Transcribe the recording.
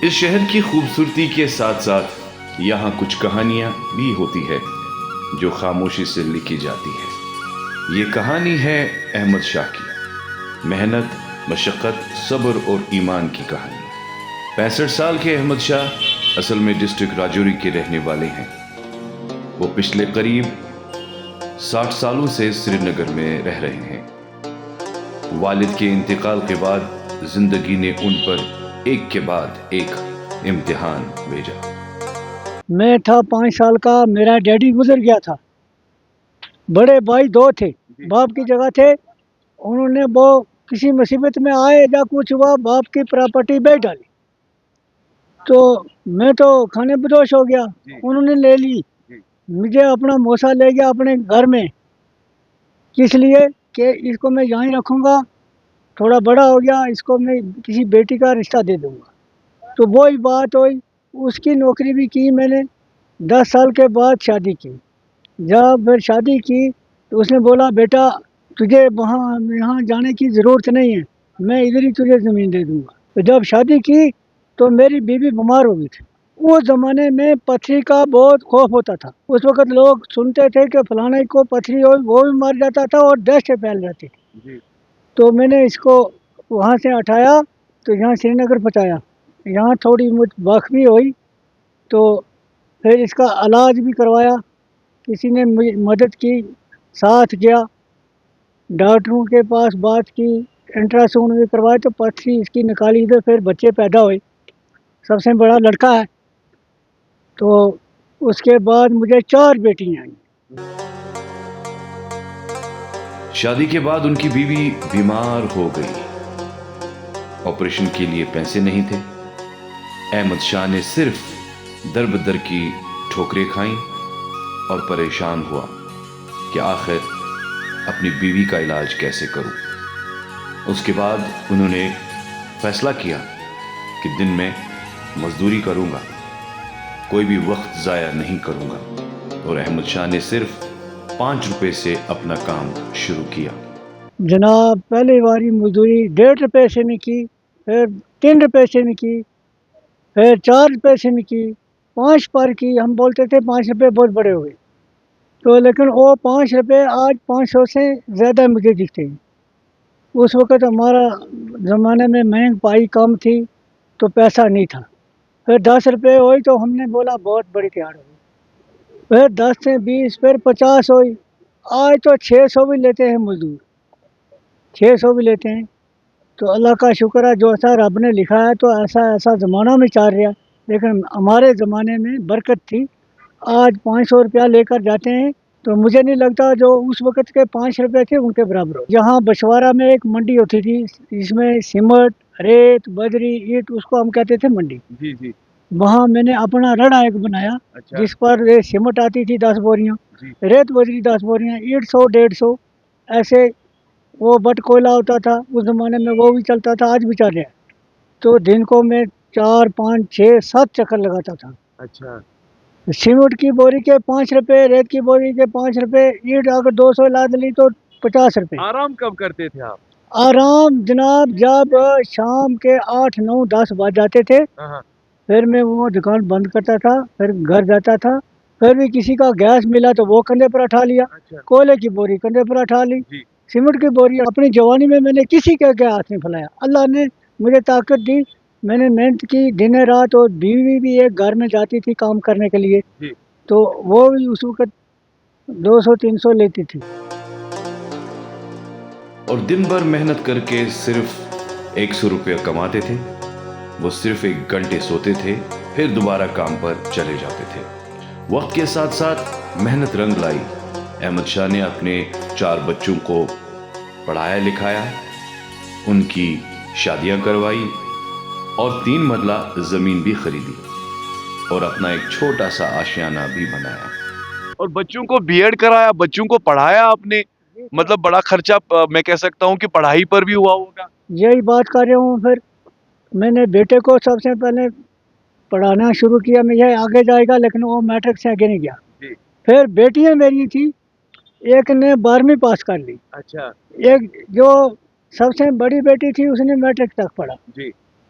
اس شہر کی خوبصورتی کے ساتھ ساتھ یہاں کچھ کہانیاں بھی ہوتی ہے جو خاموشی سے لکھی جاتی ہے۔ یہ کہانی ہے احمد شاہ کی، محنت، مشقت، صبر اور ایمان کی کہانی۔ 65 سال کے احمد شاہ اصل میں ڈسٹرکٹ راجوری کے رہنے والے ہیں۔ وہ پچھلے قریب 60 سالوں سے سری نگر میں رہ رہے ہیں۔ والد کے انتقال کے بعد زندگی نے ان پر ایک کے بعد ایک امتحان بھیجا۔ میں تھا 5 سال کا، میرا ڈیڈی گزر گیا تھا۔ بڑے بھائی 2 تھے، باپ کی جگہ تھے۔ انہوں نے وہ کسی مصیبت میں آئے یا کچھ ہوا، باپ کی پراپرٹی بیچ ڈالی، تو میں تو کھانے بدوش ہو گیا۔ انہوں نے لے لی، مجھے اپنا موسا لے گیا اپنے گھر میں، کس لیے کہ اس کو میں یہاں ہی رکھوں گا، تھوڑا بڑا ہو گیا، اس کو میں کسی بیٹی کا رشتہ دے دوں گا۔ تو وہی بات ہوئی، اس کی نوکری بھی کی میں نے۔ 10 سال کے بعد شادی کی۔ جب پھر شادی کی تو اس نے بولا بیٹا تجھے یہاں جانے کی ضرورت نہیں ہے، میں ادھر ہی تجھے زمین دے دوں گا۔ تو جب شادی کی تو میری بیوی بیمار ہو گئی تھی۔ اس زمانے میں پتھری کا بہت خوف ہوتا تھا۔ اس وقت لوگ سنتے تھے کہ فلانے کو پتھری ہوئی، وہ بھی مر جاتا تھا اور دہشت پھیل جاتی تھی۔ تو میں نے اس کو وہاں سے اٹھایا تو یہاں سری نگر پہنچایا۔ یہاں تھوڑی مجھ واقفی ہوئی تو پھر اس کا علاج بھی کروایا، کسی نے مدد کی، ساتھ گیا، ڈاکٹروں کے پاس بات کی، انٹراساؤنڈ بھی کروایا تو پتھری اس کی نکالی ادھر، پھر بچے پیدا ہوئے۔ سب سے بڑا لڑکا ہے۔ تو اس کے بعد مجھے 4 بیٹیاں آئیں۔ شادی کے بعد ان کی بیوی بیمار ہو گئی۔ آپریشن کے لیے پیسے نہیں تھے۔ احمد شاہ نے صرف در بدر کی ٹھوکریں کھائیں اور پریشان ہوا کہ آخر اپنی بیوی کا علاج کیسے کروں۔ اس کے بعد انہوں نے فیصلہ کیا کہ دن میں مزدوری کروں گا، کوئی بھی وقت ضائع نہیں کروں گا، اور احمد شاہ نے صرف 5 روپے سے اپنا کام شروع کیا۔ جناب پہلی باری مزدوری 1.5 روپے سے میں کی، پھر 3 روپے سے میں کی، پھر 4 روپے سے میں کی، 5 پر کی۔ ہم بولتے تھے 5 روپے بہت بڑے ہوئے، تو لیکن وہ 5 روپے آج 500 سے زیادہ مجھے دکھتے ہیں۔ اس وقت ہمارا زمانے میں مہنگ پائی کم تھی تو پیسہ نہیں تھا۔ پھر 10 روپے ہوئی تو ہم نے بولا بہت بڑی تیار ہوئی، پھر 10 سے 20، پھر 50 ہوئی، آج تو 600 بھی لیتے ہیں مزدور، 600 بھی لیتے ہیں۔ تو اللہ کا شکر ہے، جو ایسا رب نے لکھا ہے تو ایسا زمانہ میں چل رہا، لیکن ہمارے زمانے میں برکت تھی۔ آج 500 روپیہ لے کر جاتے ہیں تو مجھے نہیں لگتا جو اس وقت کے 5 روپے تھے ان کے برابر ہو۔ یہاں بشوارہ میں ایک منڈی ہوتی تھی، اس میں سیمنٹ، ریت، بجری، اینٹ، اس کو ہم کہتے تھے منڈی۔ وہاں میں نے اپنا رڑا ایک بنایا، جس پر سیمنٹ آتی تھی 10 بوریاں، ریت بجری 10 بوریاں، اینٹ 100 150 ایسے۔ وہ بٹ کوئلہ ہوتا تھا اس زمانے میں، وہ بھی چلتا تھا، آج بھی چل رہا ہے۔ تو دن کو میں 4 5 6 7 چکر لگاتا تھا۔ سیمنٹ کی بوری کے 5 روپے، ریت کی بوری کے 5 روپے، اینٹ اگر 200 لاد لی تو 50 روپے۔ آرام کب کرتے تھے آپ؟ آرام جناب جب شام کے 8 9 10 بج جاتے تھے، پھر میں وہ دکان بند کرتا تھا، پھر گھر جاتا تھا۔ پھر بھی کسی کا گیس ملا تو وہ کندھے پر اٹھا لیا، کوئلے کی بوری کندھے پر اٹھا لی، سیمنٹ کی بوری۔ اپنی جوانی میں نے کسی کے ہاتھ نہیں پھیلایا، اللہ نے مجھے طاقت دی، میں نے محنت کی دن رات، اور بیوی بھی ایک گھر میں جاتی تھی کام کرنے کے لیے، تو وہ بھی اس وقت 200 300 لیتی تھی۔ اور دن بھر محنت کر کے صرف 100 روپے کماتے تھے۔ وہ صرف 1 گھنٹے سوتے تھے، پھر دوبارہ کام پر چلے جاتے تھے۔ وقت کے ساتھ ساتھ محنت رنگ لائی۔ احمد شاہ نے اپنے 4 بچوں کو پڑھایا لکھایا، ان کی شادیاں کروائی اور 3 مرلہ زمین بھی خریدی، اور اپنا ایک چھوٹا سا آشیانہ بھی بنایا۔ اور بچوں کو بی ایڈ کرایا، بچوں کو پڑھایا آپ نے، مطلب بڑا خرچہ میں کہہ سکتا ہوں کہ پڑھائی پر بھی ہوا ہوگا۔ یہی بات کر رہا ہوں۔ پھر میں نے بیٹے کو سب سے پہلے پڑھانا شروع کیا، میں یہ آگے جائے گا، لیکن وہ میٹرک سے آگے نہیں گیا۔ پھر بیٹیاں میری تھی، ایک نے 12ویں پاس کر لی، اچھا ایک جو سب سے بڑی بیٹی تھی اس نے میٹرک تک پڑھا،